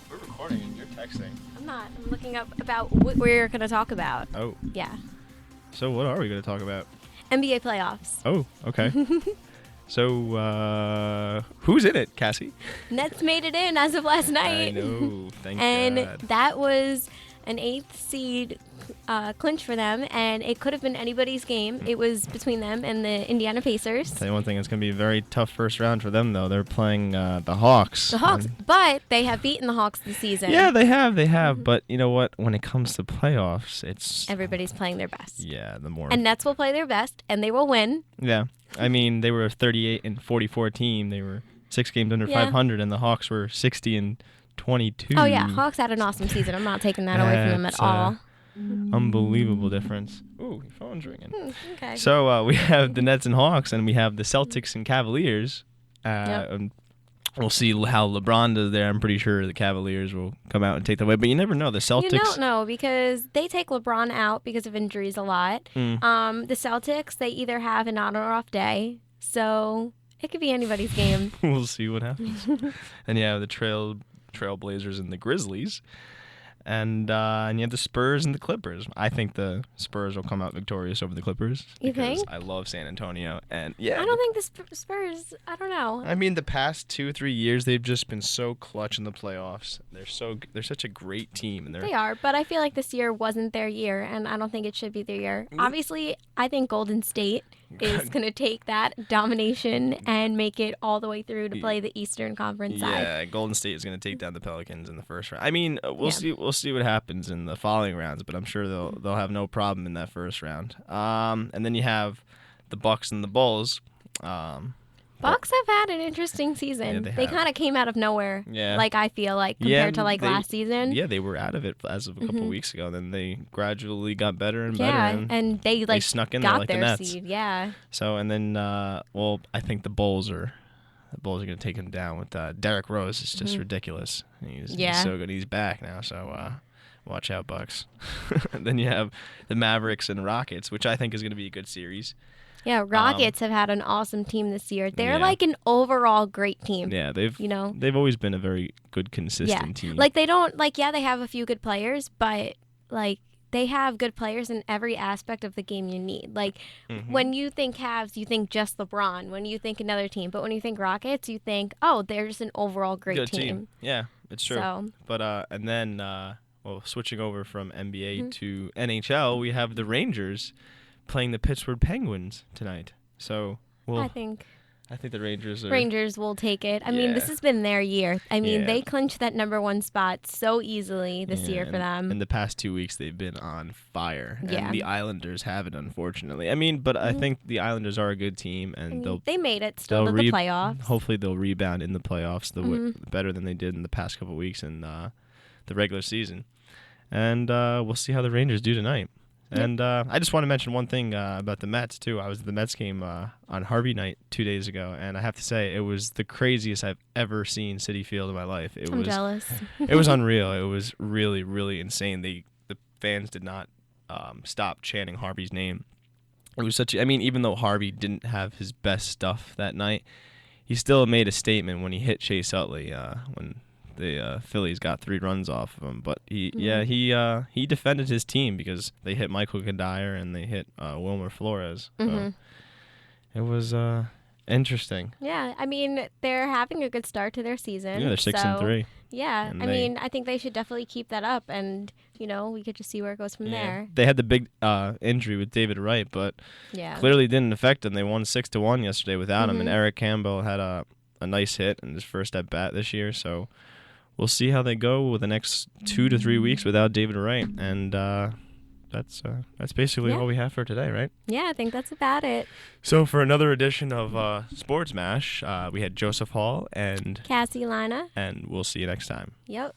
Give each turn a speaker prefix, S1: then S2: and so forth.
S1: We're recording and you're texting.
S2: I'm not. I'm looking up about what we're going to talk about.
S1: Oh.
S2: Yeah.
S1: So what are we going to talk about?
S2: NBA playoffs.
S1: Oh, okay. So, who's in it, Cassie?
S2: Nets made it in as of last night.
S1: I know. Thank
S2: and
S1: God.
S2: that was an 8th seed clinch for them, and it could have been anybody's game. It was between them and the Indiana Pacers.
S1: Tell you one thing, it's going to be a very tough first round for them, though. They're playing the Hawks.
S2: The Hawks, but they have beaten the Hawks this season.
S1: Yeah, they have. But you know what? When it comes to playoffs, it's...
S2: Everybody's playing their best.
S1: Yeah, the more...
S2: And Nets will play their best, and they will win.
S1: Yeah. I mean, they were a 38 and 44 team. They were 6 games under 500, and the Hawks were 60 and 22.
S2: Oh, yeah. Hawks had an awesome season. I'm not taking that away from them at all.
S1: Unbelievable difference. Ooh, your phone's ringing.
S2: Okay.
S1: So we have the Nets and Hawks, and we have the Celtics and Cavaliers.
S2: Yep.
S1: And we'll see how LeBron does there. I'm pretty sure the Cavaliers will come out and take the way, but you never know. The Celtics.
S2: You don't know because they take LeBron out because of injuries a lot. The Celtics, they either have an on or off day, so it could be anybody's game.
S1: We'll see what happens. And you have the Trailblazers and the Grizzlies. And you have the Spurs and the Clippers. I think the Spurs will come out victorious over the Clippers.
S2: You think?
S1: I love San Antonio. And yeah.
S2: I don't think the Spurs, I don't know.
S1: I mean, the past 2-3 years, they've just been so clutch in the playoffs. They're such a great team. And
S2: they are, but I feel like this year wasn't their year, and I don't think it should be their year. Obviously, I think Golden State is going to take that domination and make it all the way through to play the Eastern Conference side.
S1: Yeah, Golden State is going to take down the Pelicans in the first round. I mean, we'll see what happens in the following rounds, but I'm sure they'll have no problem in that first round. And then you have the Bucks and the Bulls.
S2: Bucks have had an interesting season.
S1: Yeah,
S2: they kind of came out of nowhere.
S1: Yeah.
S2: Like I feel like compared to last season.
S1: Yeah, they were out of it as of a couple weeks ago. Then they gradually got better and better.
S2: Yeah, and they
S1: snuck in
S2: got
S1: there like
S2: their
S1: the Nets.
S2: seed. Yeah.
S1: So and then I think the Bulls are going to take him down with Derrick Rose. It's just ridiculous. He's so good. He's back now. So watch out, Bucks. And then you have the Mavericks and Rockets, which I think is going to be a good series.
S2: Yeah, Rockets have had an awesome team this year. They're like an overall great team.
S1: Yeah, they've always been a very good, consistent team.
S2: Like they don't they have a few good players, but like they have good players in every aspect of the game you need. Like when you think Cavs, you think just LeBron. When you think another team, but when you think Rockets, you think they're just an overall great
S1: good team. Yeah, it's true.
S2: So.
S1: But and then switching over from NBA to NHL, we have the Rangers playing the Pittsburgh Penguins tonight. So
S2: I think
S1: the
S2: Rangers will take it. I mean, this has been their year. I mean, they clinched that #1 spot so easily this year for them.
S1: In the past 2 weeks, they've been on fire.
S2: Yeah.
S1: And the Islanders haven't, unfortunately. I mean, but I think the Islanders are a good team, and
S2: they made it still to the playoffs.
S1: Hopefully, they'll rebound in the playoffs better than they did in the past couple of weeks in the regular season. And we'll see how the Rangers do tonight. And I just want to mention one thing about the Mets, too. I was at the Mets game on Harvey night 2 days ago, and I have to say it was the craziest I've ever seen Citi Field in my life.
S2: I'm jealous.
S1: It was unreal. It was really, really insane. The fans did not stop chanting Harvey's name. It was even though Harvey didn't have his best stuff that night, he still made a statement when he hit Chase Utley when the Phillies got 3 runs off of him, but he defended his team because they hit Michael Kadire and they hit Wilmer Flores. So it was interesting.
S2: Yeah, I mean they're having a good start to their season.
S1: Yeah, they're 6-3.
S2: Yeah, I mean I think they should definitely keep that up, and we could just see where it goes from there.
S1: They had the big injury with David Wright, but clearly didn't affect them. They won 6-1 yesterday without him, and Eric Campbell had a nice hit in his first at bat this year. So we'll see how they go with the next 2 to 3 weeks without David Wright, and that's basically all we have for today, right?
S2: Yeah, I think that's about it.
S1: So for another edition of Sports Mash, we had Joseph Hall and
S2: Cassie, Lynagh,
S1: and we'll see you next time.
S2: Yep.